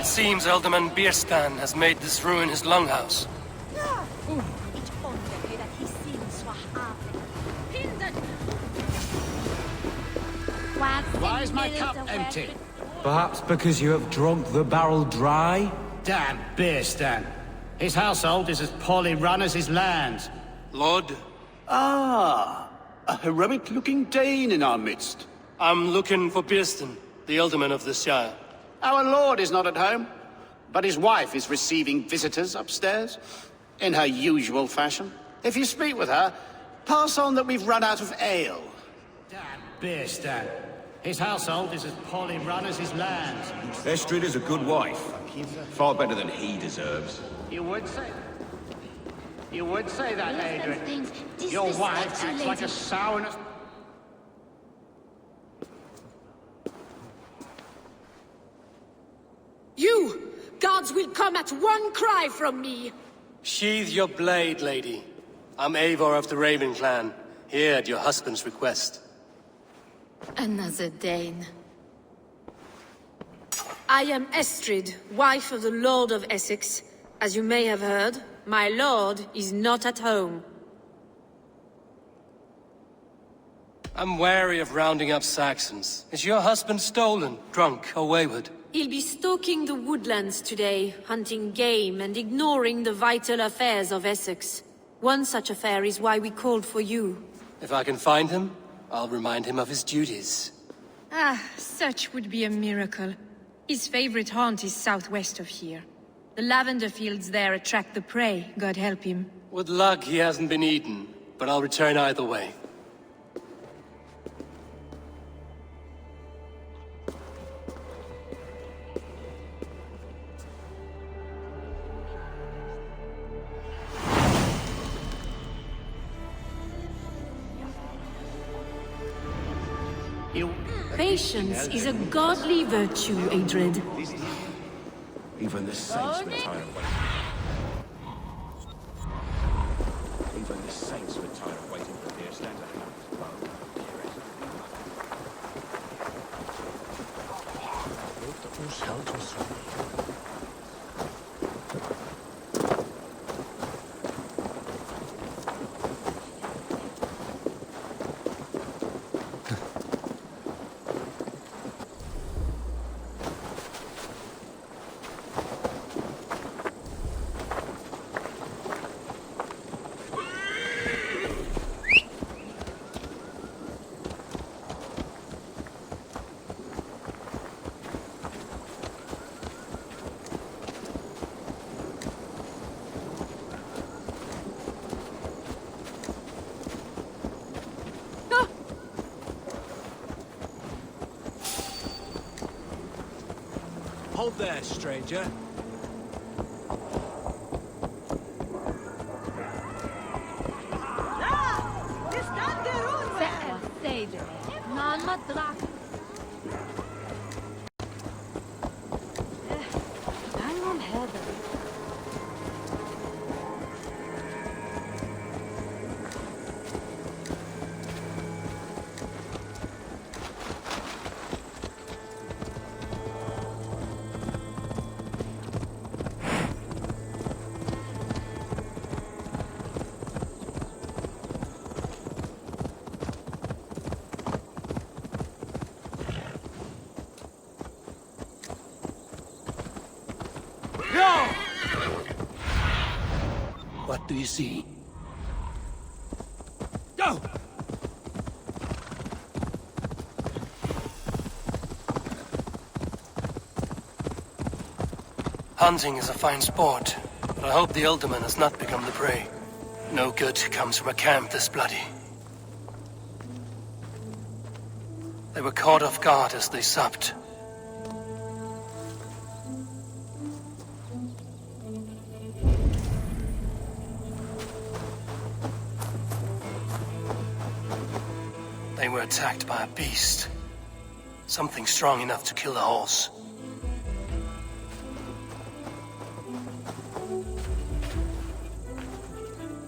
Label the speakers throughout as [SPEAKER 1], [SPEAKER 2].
[SPEAKER 1] seems Alderman Bierstan has made this ruin his longhouse.
[SPEAKER 2] Why is my cup empty?
[SPEAKER 3] Perhaps because you have drunk the barrel dry?
[SPEAKER 2] Damn Bierstan. His household is as poorly run as his lands.
[SPEAKER 1] Lord,
[SPEAKER 4] Ah, a heroic-looking Dane in our midst.
[SPEAKER 1] I'm looking for Bierstan, the alderman of the Shire.
[SPEAKER 2] Our lord is not at home, but his wife is receiving visitors upstairs, in her usual fashion. If you speak with her, pass on that we've run out of ale. Damn Bierstan. His household is as poorly run as his lands.
[SPEAKER 5] Estrid is a good wife. Far better than he deserves.
[SPEAKER 2] You would say that, Adrian. Your wife acts like a sow in a...
[SPEAKER 6] You! Gods will come at one cry from me!
[SPEAKER 1] Sheathe your blade, lady. I'm Eivor of the Raven clan, here at your husband's request.
[SPEAKER 6] Another Dane. I am Estrid, wife of the Lord of Essex. As you may have heard, my lord is not at home.
[SPEAKER 1] I'm wary of rounding up Saxons. Is your husband stolen, drunk, or wayward?
[SPEAKER 6] He'll be stalking the woodlands today, hunting game and ignoring the vital affairs of Essex. One such affair is why we called for you.
[SPEAKER 1] If I can find him, I'll remind him of his duties.
[SPEAKER 7] Ah, such would be a miracle. His favorite haunt is southwest of here. The lavender fields there attract the prey, God help him.
[SPEAKER 1] With luck, he hasn't been eaten, but I'll return either way.
[SPEAKER 6] Patience is a godly virtue, Adred.
[SPEAKER 5] Even the saints retire away. Even the saints retire waiting for their stand to happen.
[SPEAKER 3] Hold there, stranger.
[SPEAKER 1] What do you see? Go! Hunting is a fine sport, but I hope the alderman has not become the prey. No good comes from a camp this bloody. They were caught off guard as they supped. They were attacked by a beast. Something strong enough to kill the horse.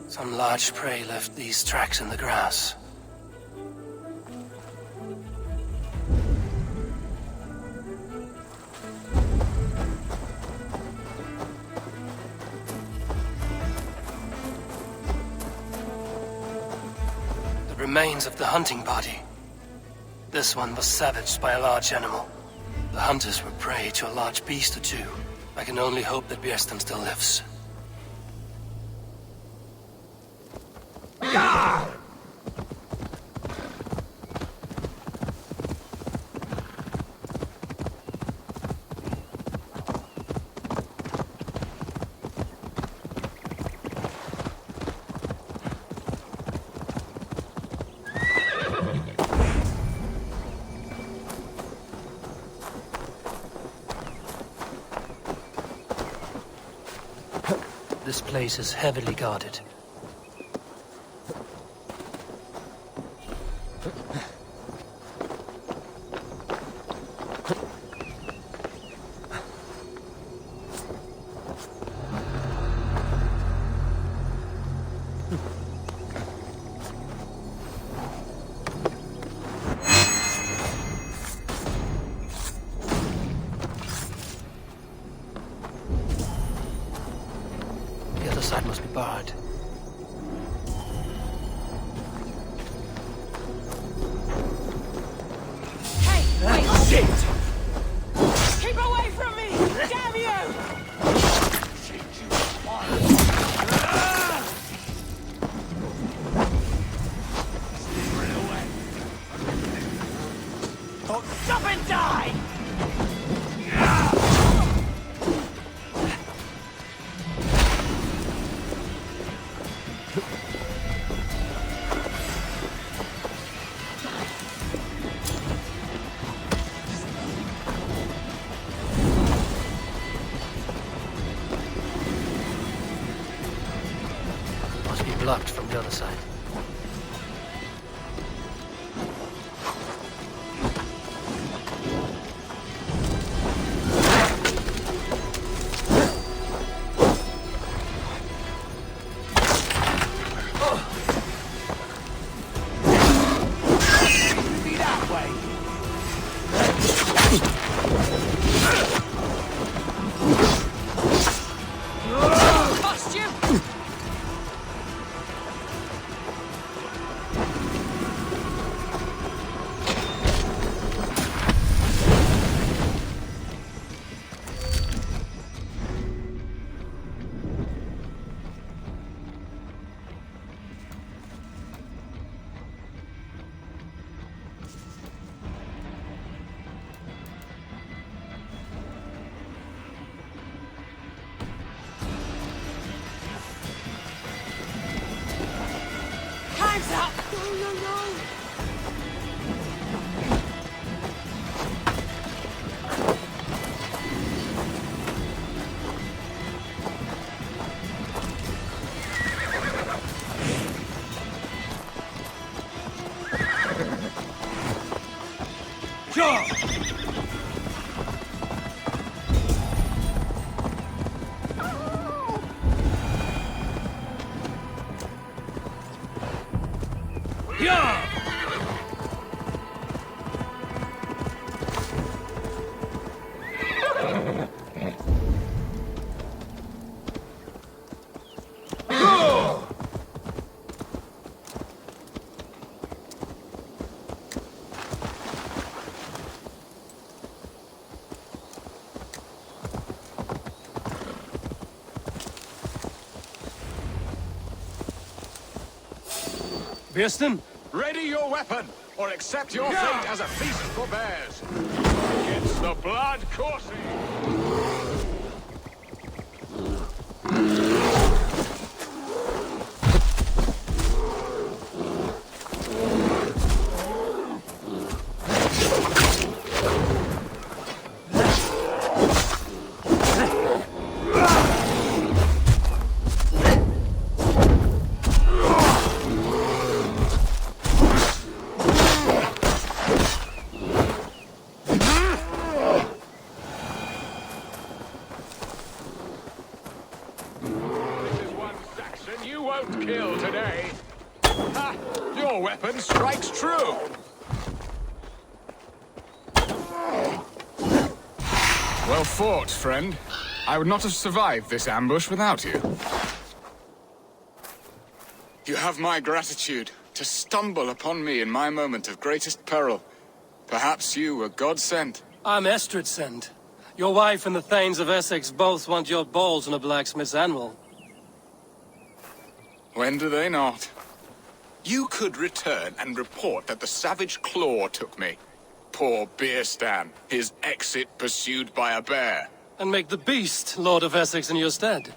[SPEAKER 1] Some large prey left these tracks in the grass. remains of the hunting party. This one was savaged by a large animal. The hunters were prey to a large beast or two. I can only hope that Björsten still lives. This place is heavily guarded. Side must be barred.
[SPEAKER 7] Hey, wait!
[SPEAKER 3] Shit!
[SPEAKER 7] Keep away from me! Damn you! Stop and die!
[SPEAKER 1] Must be blocked from the other side.
[SPEAKER 7] Time's up! No!
[SPEAKER 1] Björsten?
[SPEAKER 5] Ready your weapon, or accept your fate as a feast for bears. Against the blood coursing. Kill today. Ha! Your weapon strikes true. Well fought, friend. I would not have survived this ambush without you. You have my gratitude. To stumble upon me in my moment of greatest peril. Perhaps you were God-sent.
[SPEAKER 1] I'm Estrid sent. Your wife and the Thanes of Essex both want your balls on a blacksmith's anvil.
[SPEAKER 5] When do they not? You could return and report that the savage claw took me. Poor Beerstan, his exit pursued by a bear.
[SPEAKER 1] And make the beast Lord of Essex in your stead.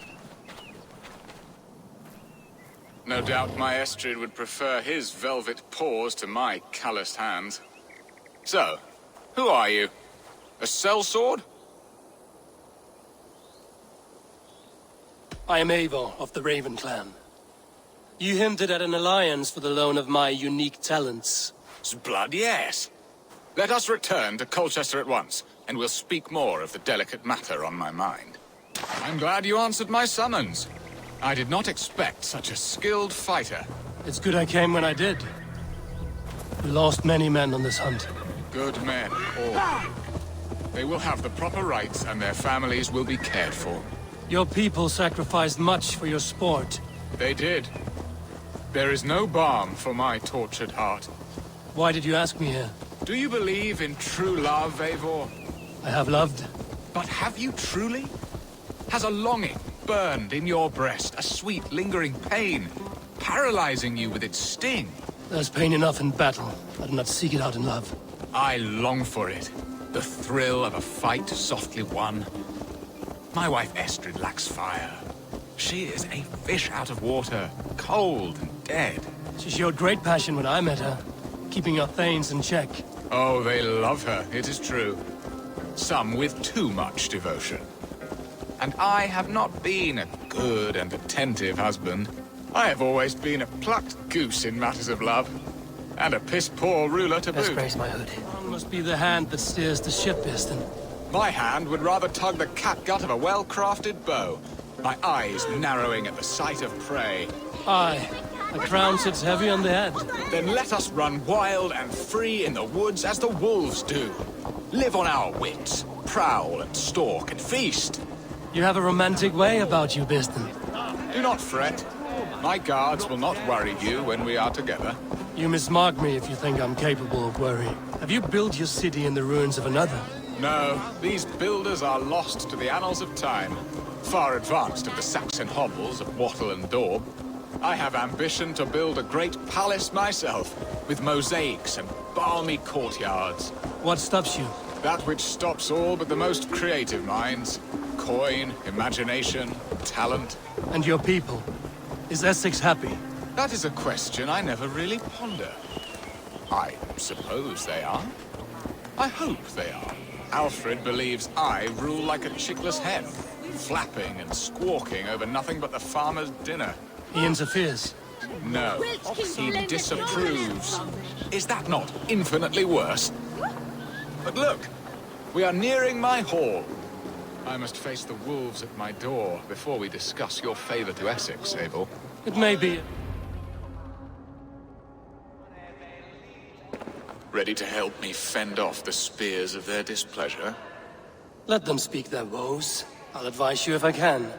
[SPEAKER 5] No doubt my Estrid would prefer his velvet paws to my calloused hands. So, who are you? A sellsword?
[SPEAKER 1] I am Eivor of the Raven clan. You hinted at an alliance for the loan of my unique talents.
[SPEAKER 5] Blood, yes. Let us return to Colchester at once, and we'll speak more of the delicate matter on my mind. I'm glad you answered my summons. I did not expect such a skilled fighter.
[SPEAKER 1] It's good I came when I did. We lost many men on this hunt.
[SPEAKER 5] Good men, all. They will have the proper rights, and their families will be cared for.
[SPEAKER 1] Your people sacrificed much for your sport.
[SPEAKER 5] They did. There is no balm for my tortured heart.
[SPEAKER 1] Why did you ask me here?
[SPEAKER 5] Do you believe in true love, Eivor?
[SPEAKER 1] I have loved.
[SPEAKER 5] But have you truly? Has a longing burned in your breast, a sweet, lingering pain, paralyzing you with its sting?
[SPEAKER 1] There's pain enough in battle. I do not seek it out in love.
[SPEAKER 5] I long for it. The thrill of a fight softly won. My wife Estrid lacks fire. She is a fish out of water, cold and dead.
[SPEAKER 1] She showed great passion when I met her, keeping your Thanes in check.
[SPEAKER 5] Oh, they love her, it is true. Some with too much devotion. And I have not been a good and attentive husband. I have always been a plucked goose in matters of love. And a piss-poor ruler to
[SPEAKER 1] Best
[SPEAKER 5] boot.
[SPEAKER 1] raise my hood. One must be the hand that steers the ship, Easton.
[SPEAKER 5] My hand would rather tug the catgut of a well-crafted bow. My eyes narrowing at the sight of prey.
[SPEAKER 1] Aye, a crown sits heavy on the head.
[SPEAKER 5] Then let us run wild and free in the woods as the wolves do. Live on our wits, prowl and stalk and feast.
[SPEAKER 1] You have a romantic way about you, Biston.
[SPEAKER 5] Do not fret. My guards will not worry you when we are together.
[SPEAKER 1] You mismark me if you think I'm capable of worry. Have you built your city in the ruins of another?
[SPEAKER 5] No, these builders are lost to the annals of time. Far advanced of the Saxon hovels of Wattle and Daub. I have ambition to build a great palace myself, with mosaics and balmy courtyards.
[SPEAKER 1] What stops you?
[SPEAKER 5] That which stops all but the most creative minds. Coin, imagination, talent.
[SPEAKER 1] And your people? Is Essex happy?
[SPEAKER 5] That is a question I never really ponder. I suppose they are. I hope they are. Alfred believes I rule like a chickless hen, flapping and squawking over nothing but the farmer's dinner.
[SPEAKER 1] He interferes.
[SPEAKER 5] No, he disapproves. Is that not infinitely worse? But look, we are nearing my hall. I must face the wolves at my door before we discuss your favor to Essex, Abel.
[SPEAKER 1] It may be...
[SPEAKER 5] Ready to help me fend off the spears of their displeasure?
[SPEAKER 1] Let them speak their woes. I'll advise you if I can.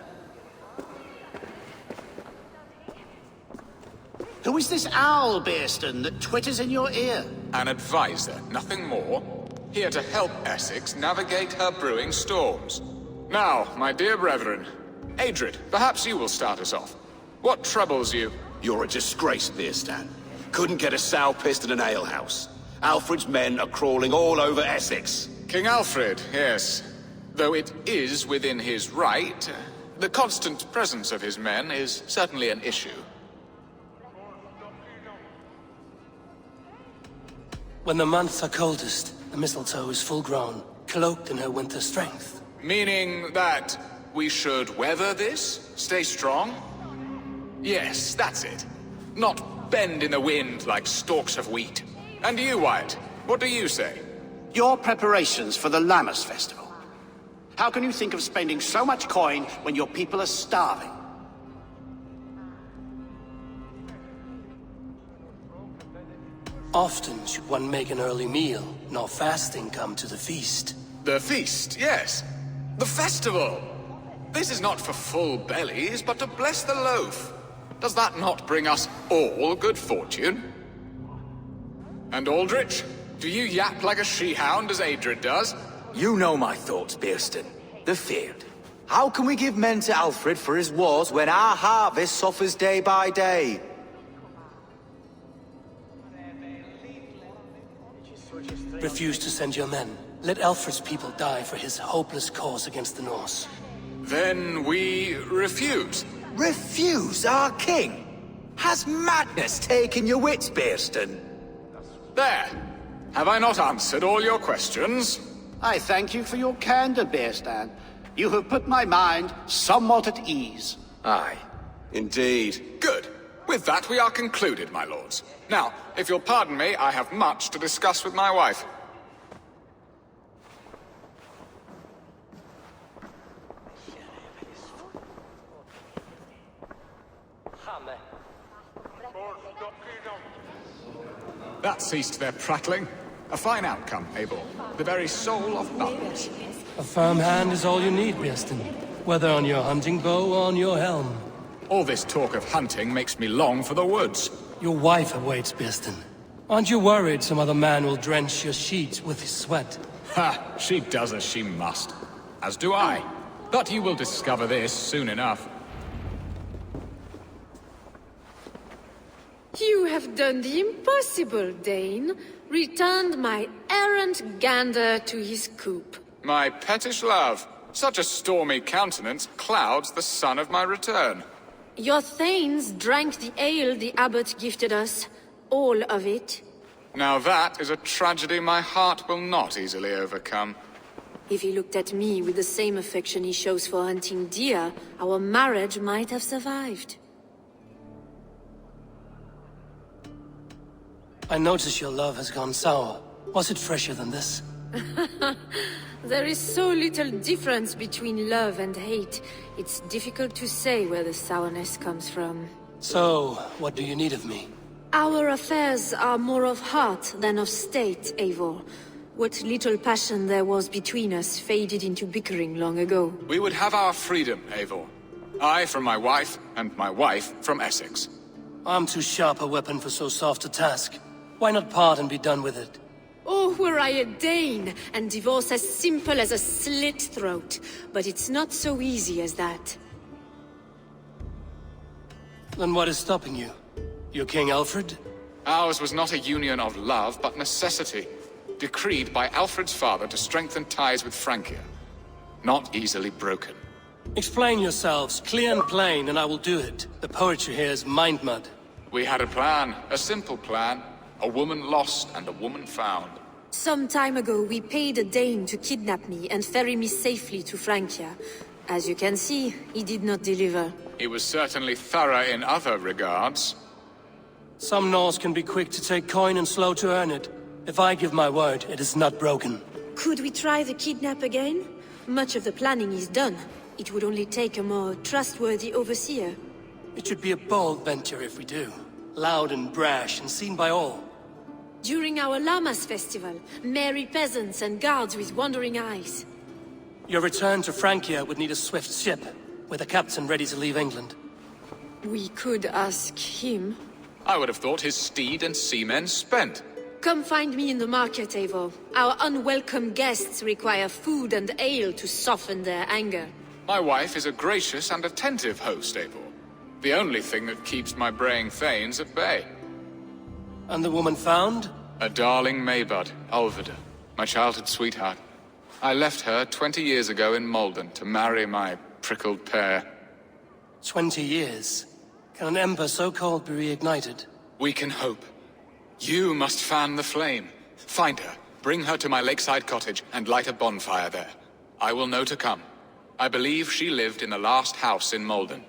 [SPEAKER 2] Who is this owl, Beerston, that twitters in your ear?
[SPEAKER 5] An advisor, nothing more. Here to help Essex navigate her brewing storms. Now, my dear brethren, Adrid, perhaps you will start us off. What troubles you?
[SPEAKER 8] You're a disgrace, Beerstan. Couldn't get a sow pissed in an alehouse. Alfred's men are crawling all over Essex.
[SPEAKER 5] King Alfred, yes. Though it is within his right, the constant presence of his men is certainly an issue.
[SPEAKER 1] When the months are coldest, the mistletoe is full grown, cloaked in her winter strength.
[SPEAKER 5] Meaning that we should weather this? Stay strong? Yes, that's it. Not bend in the wind like stalks of wheat. And you, Wyatt, what do you say?
[SPEAKER 2] Your preparations for the Lammas festival. How can you think of spending so much coin when your people are starving?
[SPEAKER 1] Often should one make an early meal, nor fasting come to the feast.
[SPEAKER 5] The feast, yes. The festival. This is not for full bellies, but to bless the loaf. Does that not bring us all good fortune? And Aldrich, do you yap like a she-hound as Adred does?
[SPEAKER 9] You know my thoughts, Bearston. The feared. How can we give men to Alfred for his wars when our harvest suffers day by day?
[SPEAKER 1] Refuse to send your men. Let Alfred's people die for his hopeless cause against the Norse.
[SPEAKER 5] Then we refuse.
[SPEAKER 9] Refuse our king? Has madness taken your wits, Bearston?
[SPEAKER 5] There. Have I not answered all your questions?
[SPEAKER 2] I thank you for your candor, Bearstan. You have put my mind somewhat at ease.
[SPEAKER 9] Aye.
[SPEAKER 8] Indeed.
[SPEAKER 5] Good. With that, we are concluded, my lords. Now, if you'll pardon me, I have much to discuss with my wife. That ceased their prattling. A fine outcome, Abel. The very soul of battles.
[SPEAKER 1] A firm hand is all you need, Bearston. Whether on your hunting bow or on your helm.
[SPEAKER 5] All this talk of hunting makes me long for the woods.
[SPEAKER 1] Your wife awaits, Bearston. Aren't you worried some other man will drench your sheets with his sweat?
[SPEAKER 5] Ha! She does as she must. As do I. But you will discover this soon enough.
[SPEAKER 6] You have done the impossible, Dane. Returned my errant gander to his coop.
[SPEAKER 5] My pettish love. Such a stormy countenance clouds the sun of my return.
[SPEAKER 6] Your thanes drank the ale the abbot gifted us. All of it.
[SPEAKER 5] Now that is a tragedy my heart will not easily overcome.
[SPEAKER 6] If he looked at me with the same affection he shows for hunting deer, our marriage might have survived.
[SPEAKER 1] I notice your love has gone sour. Was it fresher than this?
[SPEAKER 6] There is so little difference between love and hate. It's difficult to say where the sourness comes from.
[SPEAKER 1] So, what do you need of me?
[SPEAKER 6] Our affairs are more of heart than of state, Eivor. What little passion there was between us faded into bickering long ago.
[SPEAKER 5] We would have our freedom, Eivor. I from my wife, and my wife from Essex.
[SPEAKER 1] I'm too sharp a weapon for so soft a task. Why not part and be done with it?
[SPEAKER 6] Oh, were I a Dane, and divorce as simple as a slit throat. But it's not so easy as that.
[SPEAKER 1] Then what is stopping you? Your King Alfred?
[SPEAKER 5] Ours was not a union of love, but necessity. Decreed by Alfred's father to strengthen ties with Francia. Not easily broken.
[SPEAKER 1] Explain yourselves, clear and plain, and I will do it. The poetry here is mind mud.
[SPEAKER 5] We had a plan, a simple plan. A woman lost and a woman found.
[SPEAKER 6] Some time ago, we paid a Dane to kidnap me and ferry me safely to Francia. As you can see, he did not deliver.
[SPEAKER 5] He was certainly thorough in other regards.
[SPEAKER 1] Some Norse can be quick to take coin and slow to earn it. If I give my word, it is not broken.
[SPEAKER 6] Could we try the kidnap again? Much of the planning is done. It would only take a more trustworthy overseer.
[SPEAKER 1] It should be a bold venture if we do. Loud and brash and seen by all.
[SPEAKER 6] During our Llamas festival, merry peasants and guards with wandering eyes.
[SPEAKER 1] Your return to Francia would need a swift ship, with a captain ready to leave England.
[SPEAKER 6] We could ask him.
[SPEAKER 5] I would have thought his steed and seamen spent.
[SPEAKER 6] Come find me in the market, Eivor. Our unwelcome guests require food and ale to soften their anger.
[SPEAKER 5] My wife is a gracious and attentive host, Eivor. The only thing that keeps my braying thanes at bay.
[SPEAKER 1] And the woman found?
[SPEAKER 5] A darling Maybud, Ulvida, my childhood sweetheart. I left her 20 years ago in Malden to marry my prickled pear.
[SPEAKER 1] 20 years? Can an ember so cold be reignited?
[SPEAKER 5] We can hope. You must fan the flame. Find her, bring her to my lakeside cottage, and light a bonfire there. I will know to come. I believe she lived in the last house in Malden.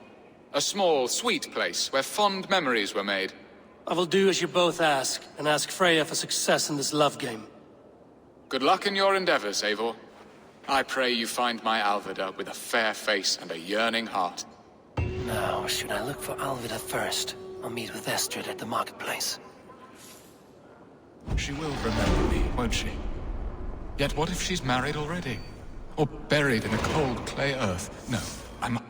[SPEAKER 5] A small, sweet place where fond memories were made.
[SPEAKER 1] I will do as you both ask, and ask Freya for success in this love game.
[SPEAKER 5] Good luck in your endeavors, Eivor. I pray you find my Alvida with a fair face and a yearning heart.
[SPEAKER 1] Now, should I look for Alvida first, or meet with Estrid at the marketplace?
[SPEAKER 5] She will remember me, won't she? Yet what if she's married already? Or buried in a cold clay earth? No, I must...